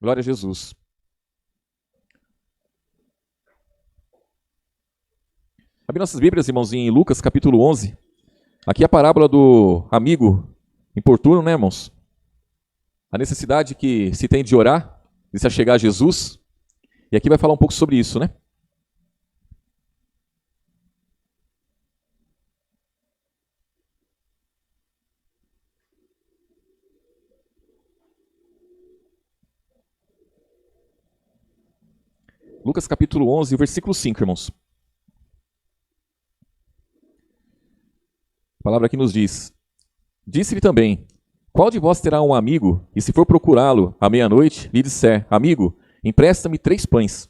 Glória a Jesus. Abre nossas Bíblias, irmãos, em Lucas capítulo 11. Aqui é a parábola do amigo importuno, né, irmãos? A necessidade que se tem de orar, de se achegar a Jesus. E aqui vai falar um pouco sobre isso, né? Lucas capítulo 11, versículo 5, irmãos. A palavra aqui nos diz: Disse-lhe também: Qual de vós terá um amigo, e se for procurá-lo à meia-noite, lhe disser: Amigo, empresta-me 3 pães?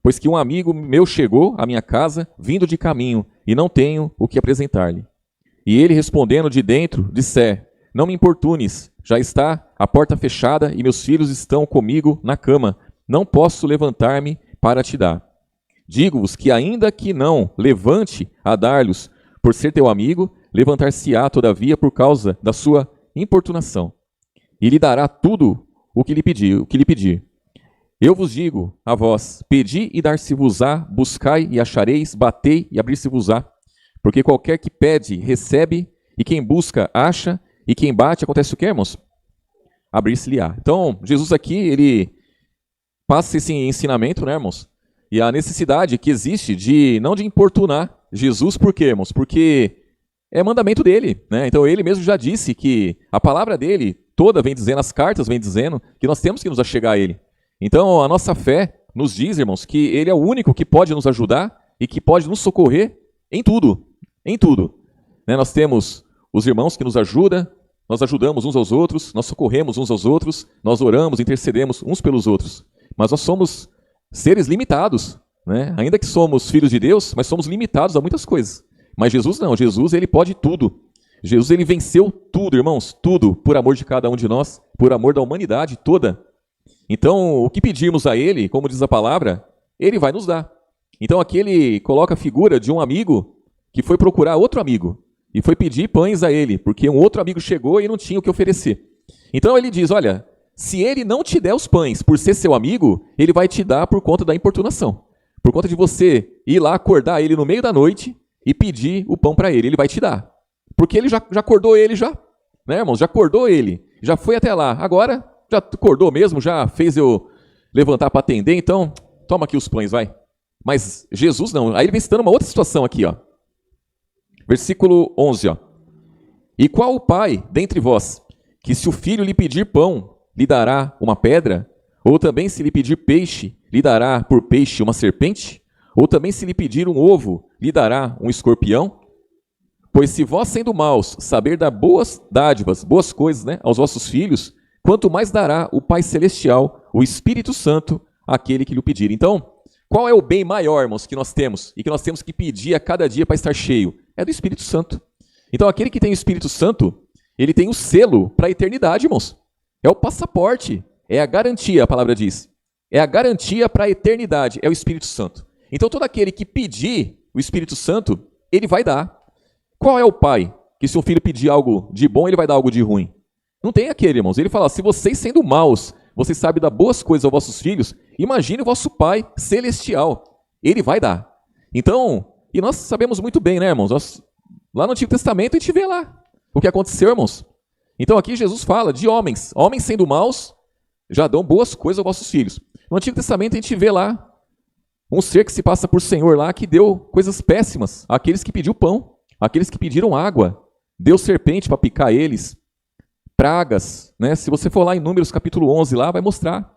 Pois que um amigo meu chegou à minha casa, vindo de caminho, e não tenho o que apresentar-lhe. E ele, respondendo de dentro, disser: Não me importunes, já está a porta fechada, e meus filhos estão comigo na cama. Não posso levantar-me para te dar. Digo-vos que, ainda que não levante a dar-lhes por ser teu amigo, levantar-se-á, todavia, por causa da sua importunação. E lhe dará tudo o que lhe pedir. Eu vos digo a vós: pedi e dar-se-vos-á, buscai e achareis, batei e abrir-se-vos-á. Porque qualquer que pede, recebe, e quem busca, acha, e quem bate, acontece o que, irmãos? Abrir-se-lhe-á. Então, Jesus aqui, ele passa esse ensinamento, né, irmãos? E a necessidade que existe de não de importunar Jesus, por quê, irmãos? Porque é mandamento dele, né? Então ele mesmo já disse que a palavra dele toda vem dizendo, as cartas vem dizendo que nós temos que nos achegar a ele. Então a nossa fé nos diz, irmãos, que ele é o único que pode nos ajudar e que pode nos socorrer em tudo, né? Nós temos os irmãos que nos ajudam, nós ajudamos uns aos outros, nós socorremos uns aos outros, nós oramos, intercedemos uns pelos outros. Mas nós somos seres limitados, né? Ainda que somos filhos de Deus, mas somos limitados a muitas coisas. Mas Jesus não, Jesus ele pode tudo. Jesus ele venceu tudo, irmãos, tudo, por amor de cada um de nós, por amor da humanidade toda. Então, o que pedirmos a ele, como diz a palavra, ele vai nos dar. Então aqui ele coloca a figura de um amigo que foi procurar outro amigo e foi pedir pães a ele, porque um outro amigo chegou e não tinha o que oferecer. Então ele diz, olha, se ele não te der os pães por ser seu amigo, ele vai te dar por conta da importunação. Por conta de você ir lá acordar ele no meio da noite e pedir o pão para ele. Ele vai te dar. Porque ele já acordou ele já. Né, irmãos? Já acordou ele. Já foi até lá. Agora, já acordou mesmo, já fez eu levantar para atender. Então, toma aqui os pães, vai. Mas Jesus não. Aí ele vem citando uma outra situação aqui, ó. Versículo 11, ó. E qual o pai dentre vós, que se o filho lhe pedir pão, lhe dará uma pedra? Ou também se lhe pedir peixe, lhe dará por peixe uma serpente? Ou também se lhe pedir um ovo, lhe dará um escorpião? Pois se vós, sendo maus, saber dar boas dádivas, boas coisas, né, aos vossos filhos, quanto mais dará o Pai Celestial, o Espírito Santo, àquele que lhe pedir. Então, qual é o bem maior, irmãos, que nós temos e que nós temos que pedir a cada dia para estar cheio? É do Espírito Santo. Então, aquele que tem o Espírito Santo, ele tem o selo para a eternidade, irmãos. É o passaporte, é a garantia, a palavra diz. É a garantia para a eternidade, é o Espírito Santo. Então, todo aquele que pedir o Espírito Santo, ele vai dar. Qual é o pai que, se um filho pedir algo de bom, ele vai dar algo de ruim? Não tem aquele, irmãos. Ele fala, se vocês sendo maus, vocês sabem dar boas coisas aos vossos filhos, imagine o vosso Pai Celestial. Ele vai dar. Então, e nós sabemos muito bem, né, irmãos? Lá no Antigo Testamento a gente vê lá o que aconteceu, irmãos. Então aqui Jesus fala de homens. Homens sendo maus, já dão boas coisas aos vossos filhos. No Antigo Testamento a gente vê lá um ser que se passa por Senhor lá, que deu coisas péssimas àqueles que pediram pão, àqueles que pediram água. Deu serpente para picar eles. Pragas, né? Se você for lá em Números capítulo 11, lá vai mostrar.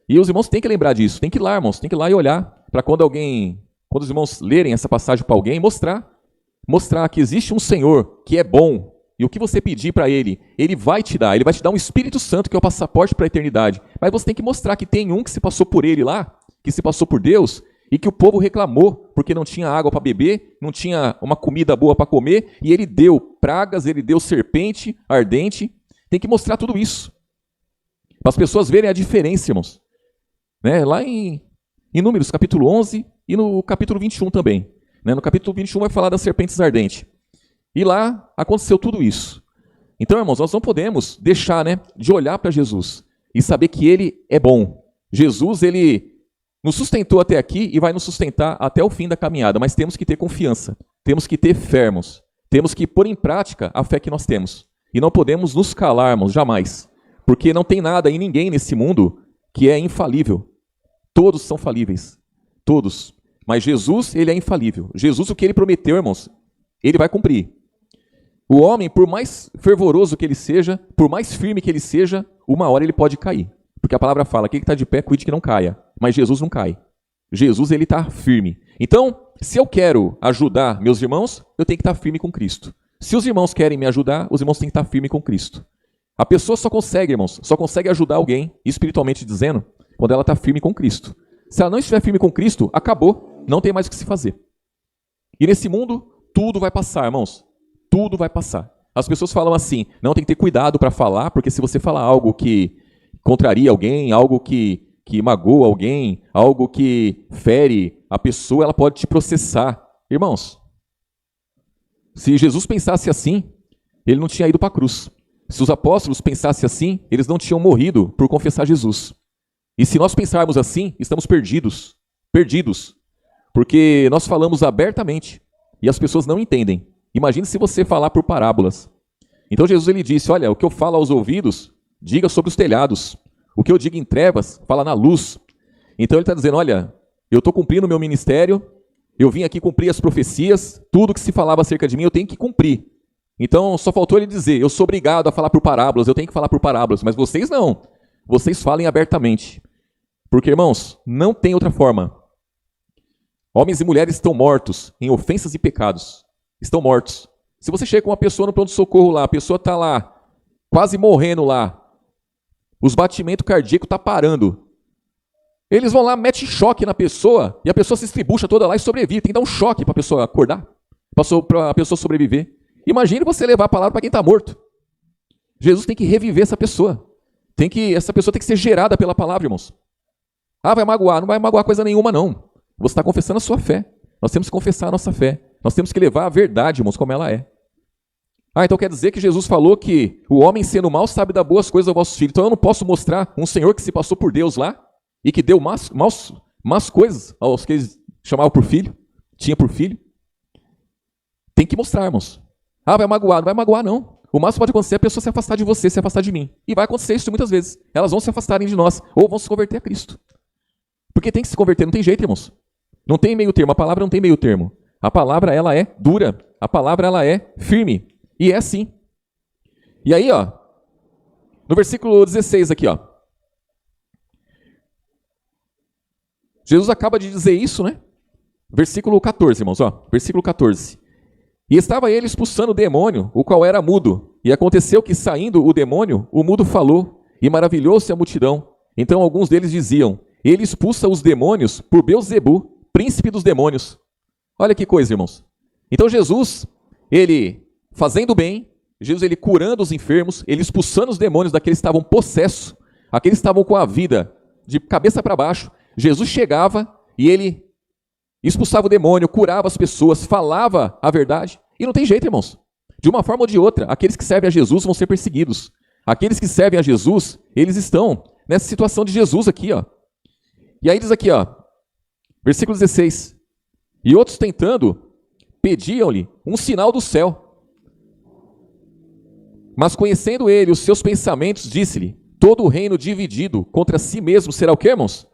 E os irmãos têm que lembrar disso. Tem que ir lá, irmãos. Tem que ir lá e olhar. Para quando os irmãos lerem essa passagem para alguém, mostrar que existe um Senhor que é bom. E o que você pedir para ele, ele vai te dar. Ele vai te dar um Espírito Santo que é o passaporte para a eternidade. Mas você tem que mostrar que tem um que se passou por ele lá, que se passou por Deus, e que o povo reclamou porque não tinha água para beber, não tinha uma comida boa para comer, e ele deu pragas, ele deu serpente ardente. Tem que mostrar tudo isso. Para as pessoas verem a diferença, irmãos. Né? Lá em Números capítulo 11 e no capítulo 21 também. Né? No capítulo 21 vai falar das serpentes ardentes. E lá aconteceu tudo isso. Então, irmãos, nós não podemos deixar, né, de olhar para Jesus e saber que Ele é bom. Jesus, Ele nos sustentou até aqui e vai nos sustentar até o fim da caminhada, mas temos que ter confiança, temos que ter fé, irmãos. Temos que pôr em prática a fé que nós temos. E não podemos nos calarmos, jamais. Porque não tem nada e ninguém nesse mundo que é infalível. Todos são falíveis. Todos. Mas Jesus, Ele é infalível. Jesus, o que Ele prometeu, irmãos, Ele vai cumprir. O homem, por mais fervoroso que ele seja, por mais firme que ele seja, uma hora ele pode cair. Porque a palavra fala, aquele que está de pé, cuide que não caia. Mas Jesus não cai. Jesus, Ele está firme. Então, se eu quero ajudar meus irmãos, eu tenho que estar firme com Cristo. Se os irmãos querem me ajudar, os irmãos têm que estar firmes com Cristo. A pessoa só consegue, irmãos, só consegue ajudar alguém, espiritualmente dizendo, quando ela está firme com Cristo. Se ela não estiver firme com Cristo, acabou, não tem mais o que se fazer. E nesse mundo, tudo vai passar, irmãos. Tudo vai passar. As pessoas falam assim, não, tem que ter cuidado para falar, porque se você falar algo que contraria alguém, algo que magoa alguém, algo que fere a pessoa, ela pode te processar. Irmãos, se Jesus pensasse assim, Ele não tinha ido para a cruz. Se os apóstolos pensassem assim, eles não tinham morrido por confessar Jesus. E se nós pensarmos assim, estamos perdidos. Perdidos. Porque nós falamos abertamente e as pessoas não entendem. Imagine se você falar por parábolas. Então Jesus, Ele disse, olha, o que eu falo aos ouvidos, diga sobre os telhados. O que eu digo em trevas, fala na luz. Então Ele está dizendo, olha, eu estou cumprindo o meu ministério, eu vim aqui cumprir as profecias, tudo que se falava acerca de mim eu tenho que cumprir. Então só faltou Ele dizer, eu sou obrigado a falar por parábolas, eu tenho que falar por parábolas, mas vocês não. Vocês falem abertamente. Porque, irmãos, não tem outra forma. Homens e mulheres estão mortos em ofensas e pecados. Estão mortos. Se você chega com uma pessoa no pronto-socorro lá, a pessoa está lá, quase morrendo lá, os batimentos cardíacos estão parando. Eles vão lá, metem choque na pessoa, e a pessoa se estribucha toda lá e sobrevive. Tem que dar um choque para a pessoa acordar, para a pessoa sobreviver. Imagine você levar a palavra para quem está morto. Jesus tem que reviver essa pessoa. Essa pessoa tem que ser gerada pela palavra, irmãos. Ah, vai magoar. Não vai magoar coisa nenhuma, não. Você está confessando a sua fé. Nós temos que confessar a nossa fé. Nós temos que levar a verdade, irmãos, como ela é. Ah, então quer dizer que Jesus falou que o homem sendo mau sabe dar boas coisas aos vossos filhos. Então eu não posso mostrar um Senhor que se passou por Deus lá e que deu más coisas aos que eles chamavam por filho, tinha por filho. Tem que mostrar, irmãos. Ah, vai magoar. Não vai magoar, não. O máximo pode acontecer é a pessoa se afastar de você, se afastar de mim. E vai acontecer isso muitas vezes. Elas vão se afastarem de nós ou vão se converter a Cristo. Porque tem que se converter, não tem jeito, irmãos. Não tem meio termo, a palavra não tem meio termo. A palavra, ela é dura. A palavra, ela é firme. E é assim. E aí, ó, no versículo 16 aqui, ó. Jesus acaba de dizer isso, né? Versículo 14, irmãos, ó. Versículo 14. E estava ele expulsando o demônio, o qual era mudo. E aconteceu que, saindo o demônio, o mudo falou, e maravilhou-se a multidão. Então alguns deles diziam, ele expulsa os demônios por Beelzebu, príncipe dos demônios. Olha que coisa, irmãos. Então Jesus, ele fazendo bem, Jesus ele curando os enfermos, ele expulsando os demônios daqueles que estavam possessos, aqueles que estavam com a vida de cabeça para baixo. Jesus chegava e ele expulsava o demônio, curava as pessoas, falava a verdade. E não tem jeito, irmãos. De uma forma ou de outra, aqueles que servem a Jesus vão ser perseguidos. Aqueles que servem a Jesus, eles estão nessa situação de Jesus aqui, ó. E aí diz aqui, ó, versículo 16. E outros tentando, pediam-lhe um sinal do céu. Mas conhecendo ele os seus pensamentos, disse-lhe, todo o reino dividido contra si mesmo será o quê, irmãos?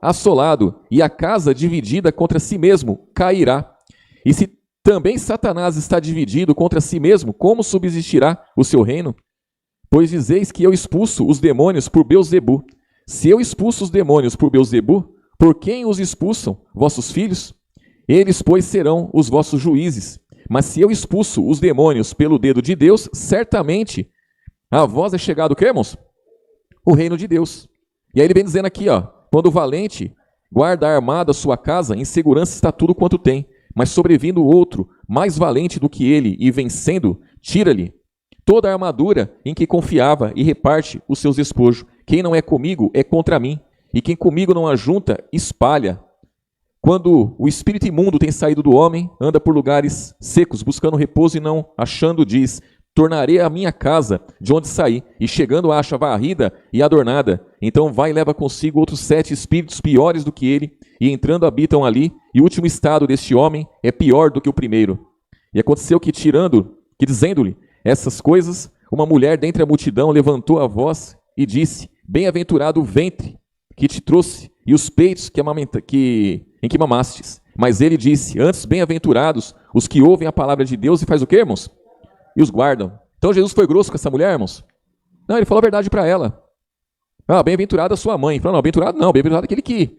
Assolado, e a casa dividida contra si mesmo cairá. E se também Satanás está dividido contra si mesmo, como subsistirá o seu reino? Pois dizeis que eu expulso os demônios por Beelzebu. Se eu expulso os demônios por Beelzebu, por quem os expulsam? Vossos filhos? Eles, pois, serão os vossos juízes. Mas se eu expulso os demônios pelo dedo de Deus, certamente a vós é chegado o quê, irmãos? O reino de Deus. E aí ele vem dizendo aqui, ó, quando o valente guarda armada sua casa, em segurança está tudo quanto tem. Mas sobrevindo outro, mais valente do que ele, e vencendo, tira-lhe toda a armadura em que confiava e reparte os seus despojos. Quem não é comigo é contra mim, e quem comigo não ajunta, espalha. Quando o espírito imundo tem saído do homem, anda por lugares secos, buscando repouso e não achando, diz, tornarei a minha casa de onde saí, e chegando acha varrida e adornada. Então vai e leva consigo outros 7 espíritos piores do que ele, e entrando habitam ali, e o último estado deste homem é pior do que o primeiro. E aconteceu que dizendo-lhe essas coisas, uma mulher dentre a multidão levantou a voz e disse: Bem-aventurado o ventre que te trouxe, e os peitos em que mamastes. Mas ele disse: Antes, bem-aventurados os que ouvem a palavra de Deus e faz o quê, irmãos? E os guardam. Então Jesus foi grosso com essa mulher, irmãos? Não, ele falou a verdade para ela. Bem-aventurada a sua mãe. Ele falou, não, bem-aventurado não, bem-aventurado aquele que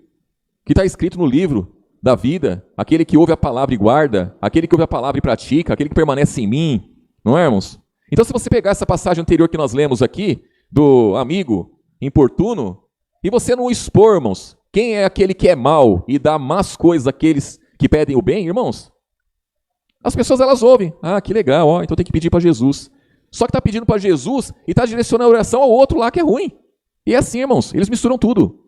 está escrito no livro da vida, aquele que ouve a palavra e guarda, aquele que ouve a palavra e pratica, aquele que permanece em mim. Não é, irmãos? Então, se você pegar essa passagem anterior que nós lemos aqui, do amigo importuno, e você não expor, irmãos, quem é aquele que é mau e dá más coisas àqueles que pedem o bem, irmãos? As pessoas, elas ouvem. Que legal, então tem que pedir para Jesus. Só que está pedindo para Jesus e está direcionando a oração ao outro lá que é ruim. E é assim, irmãos, eles misturam tudo.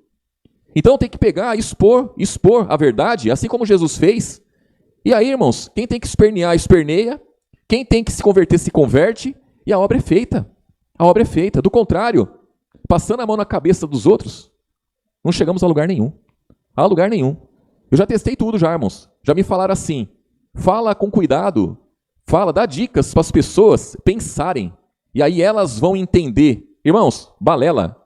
Então tem que pegar, expor a verdade, assim como Jesus fez. E aí, irmãos, quem tem que espernear, esperneia. Quem tem que se converter, se converte. E a obra é feita. A obra é feita. Do contrário, passando a mão na cabeça dos outros, não chegamos a lugar nenhum. A lugar nenhum. Eu já testei tudo já, irmãos. Já me falaram assim, fala com cuidado, dá dicas para as pessoas pensarem. E aí elas vão entender. Irmãos, balela.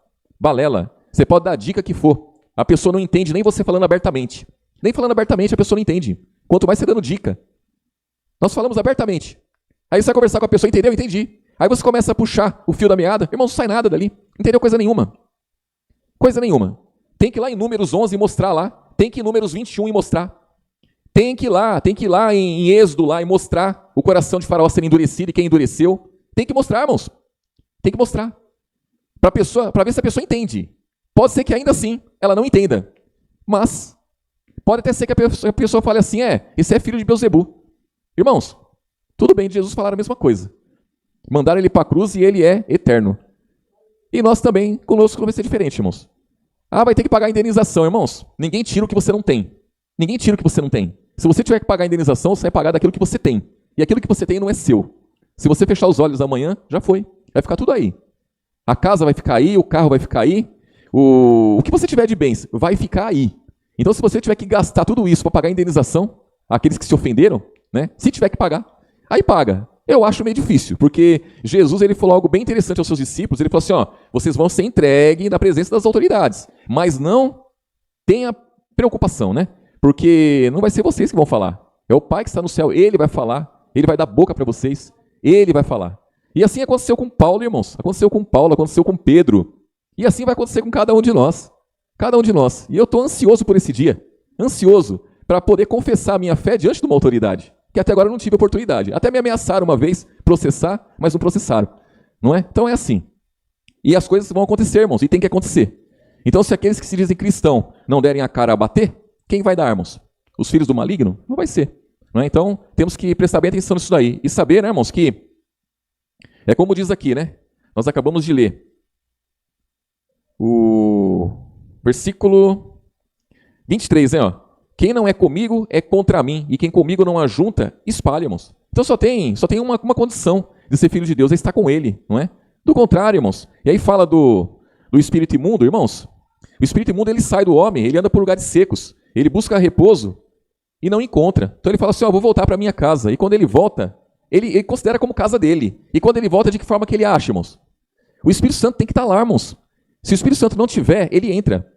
Você pode dar a dica que for. A pessoa não entende nem você falando abertamente. Nem falando abertamente a pessoa não entende. Quanto mais você dando dica. Nós falamos abertamente. Aí você vai conversar com a pessoa, entendeu? Entendi. Aí você começa a puxar o fio da meada. Irmão, não sai nada dali. Entendeu coisa nenhuma. Coisa nenhuma. Tem que ir lá em Números 11 e mostrar lá. Tem que ir em Números 21 e mostrar. Tem que ir lá em Êxodo lá e mostrar o coração de Faraó sendo endurecido e quem endureceu. Tem que mostrar, irmãos. Tem que mostrar. Para ver se a pessoa entende. Pode ser que ainda assim ela não entenda. Mas pode até ser que a pessoa fale assim, esse é filho de Beelzebu. Irmãos, tudo bem de Jesus falar a mesma coisa. Mandaram ele para a cruz e ele é eterno. E nós também, conosco, não vai ser diferente, irmãos. Vai ter que pagar a indenização, irmãos. Ninguém tira o que você não tem. Ninguém tira o que você não tem. Se você tiver que pagar a indenização, você vai pagar daquilo que você tem. E aquilo que você tem não é seu. Se você fechar os olhos amanhã, já foi. Vai ficar tudo aí. A casa vai ficar aí, o carro vai ficar aí, o que você tiver de bens vai ficar aí. Então, se você tiver que gastar tudo isso para pagar a indenização, aqueles que se ofenderam, né? Se tiver que pagar, aí paga. Eu acho meio difícil, porque Jesus ele falou algo bem interessante aos seus discípulos. Ele falou assim, vocês vão ser entregues na presença das autoridades, mas não tenha preocupação, né? Porque não vai ser vocês que vão falar. É o Pai que está no céu, Ele vai falar, Ele vai dar boca para vocês, Ele vai falar. E assim aconteceu com Paulo, irmãos. Aconteceu com Paulo, aconteceu com Pedro. E assim vai acontecer com cada um de nós. Cada um de nós. E eu estou ansioso por esse dia. Ansioso para poder confessar a minha fé diante de uma autoridade. Que até agora eu não tive oportunidade. Até me ameaçaram uma vez processar, mas não processaram. Não é? Então é assim. E as coisas vão acontecer, irmãos. E tem que acontecer. Então se aqueles que se dizem cristão não derem a cara a bater, quem vai dar, irmãos? Os filhos do maligno? Não vai ser. Não é? Então temos que prestar bem atenção nisso daí. E saber, né, irmãos, que é como diz aqui, né? Nós acabamos de ler o versículo 23, né? Quem não é comigo é contra mim, e quem comigo não ajunta, espalha, irmãos. Então só tem uma condição de ser filho de Deus, é estar com Ele, não é? Do contrário, irmãos. E aí fala do espírito imundo, irmãos. O espírito imundo, ele sai do homem, ele anda por lugares secos, ele busca repouso e não encontra. Então ele fala assim, vou voltar para minha casa. E quando ele volta, ele considera como casa dele. E quando ele volta, de que forma que ele acha, irmãos? O Espírito Santo tem que estar lá, irmãos. Se o Espírito Santo não tiver, ele entra.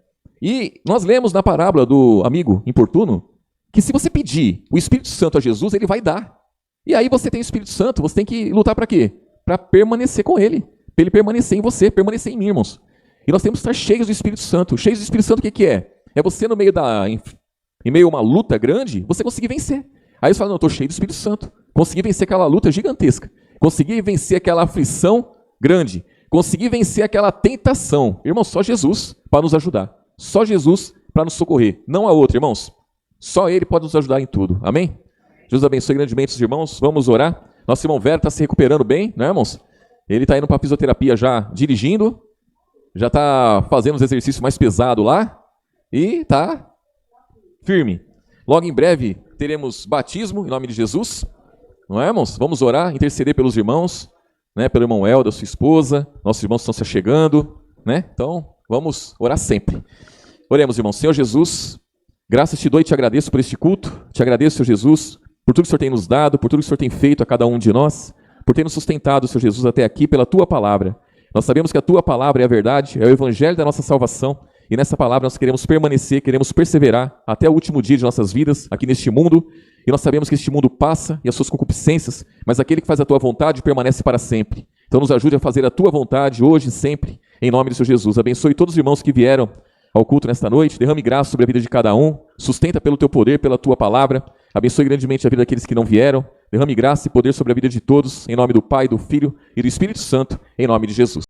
E nós lemos na parábola do amigo importuno que se você pedir o Espírito Santo a Jesus, ele vai dar. E aí você tem o Espírito Santo, você tem que lutar para quê? Para permanecer com ele. Para ele permanecer em você, permanecer em mim, irmãos. E nós temos que estar cheios do Espírito Santo. Cheios do Espírito Santo, o que é? É você no meio em meio a uma luta grande, você conseguir vencer. Aí você fala, não, eu estou cheio do Espírito Santo. Consegui vencer aquela luta gigantesca. Consegui vencer aquela aflição grande. Consegui vencer aquela tentação. Irmãos, só Jesus para nos ajudar. Só Jesus para nos socorrer. Não há outro, irmãos. Só Ele pode nos ajudar em tudo. Amém? Jesus abençoe grandemente os irmãos. Vamos orar. Nosso irmão Vero está se recuperando bem, né, irmãos? Ele está indo para a fisioterapia já dirigindo. Já está fazendo os exercícios mais pesados lá. E está firme. Logo em breve teremos batismo em nome de Jesus. Não é, irmãos? Vamos orar, interceder pelos irmãos. né, pelo irmão Helder, sua esposa, nossos irmãos estão se achegando, né? Então, vamos orar sempre. Oremos, irmão. Senhor Jesus, graças te dou e te agradeço por este culto. Te agradeço, Senhor Jesus, por tudo que o Senhor tem nos dado, por tudo que o Senhor tem feito a cada um de nós, por ter nos sustentado, Senhor Jesus, até aqui pela tua palavra. Nós sabemos que a tua palavra é a verdade, é o evangelho da nossa salvação, e nessa palavra nós queremos permanecer, queremos perseverar até o último dia de nossas vidas aqui neste mundo, e nós sabemos que este mundo passa e as suas concupiscências, mas aquele que faz a tua vontade permanece para sempre. Então nos ajude a fazer a tua vontade hoje e sempre, em nome do Senhor Jesus. Abençoe todos os irmãos que vieram ao culto nesta noite, derrame graça sobre a vida de cada um, sustenta pelo teu poder, pela tua palavra, abençoe grandemente a vida daqueles que não vieram, derrame graça e poder sobre a vida de todos, em nome do Pai, do Filho e do Espírito Santo, em nome de Jesus.